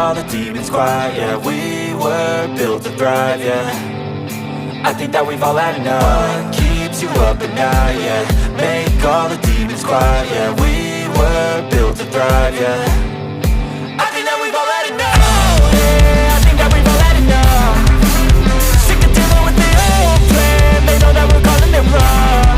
all the demons quiet. Yeah, we were built to thrive, yeah. I think that we've all had enough. What keeps you up at night, yeah. Make all the demons quiet, yeah. We were built to thrive, yeah. I think that we've all had enough. Oh, yeah, I think that we've all had enough. Sick of dealing with the old plan. They know that we're calling it wrong.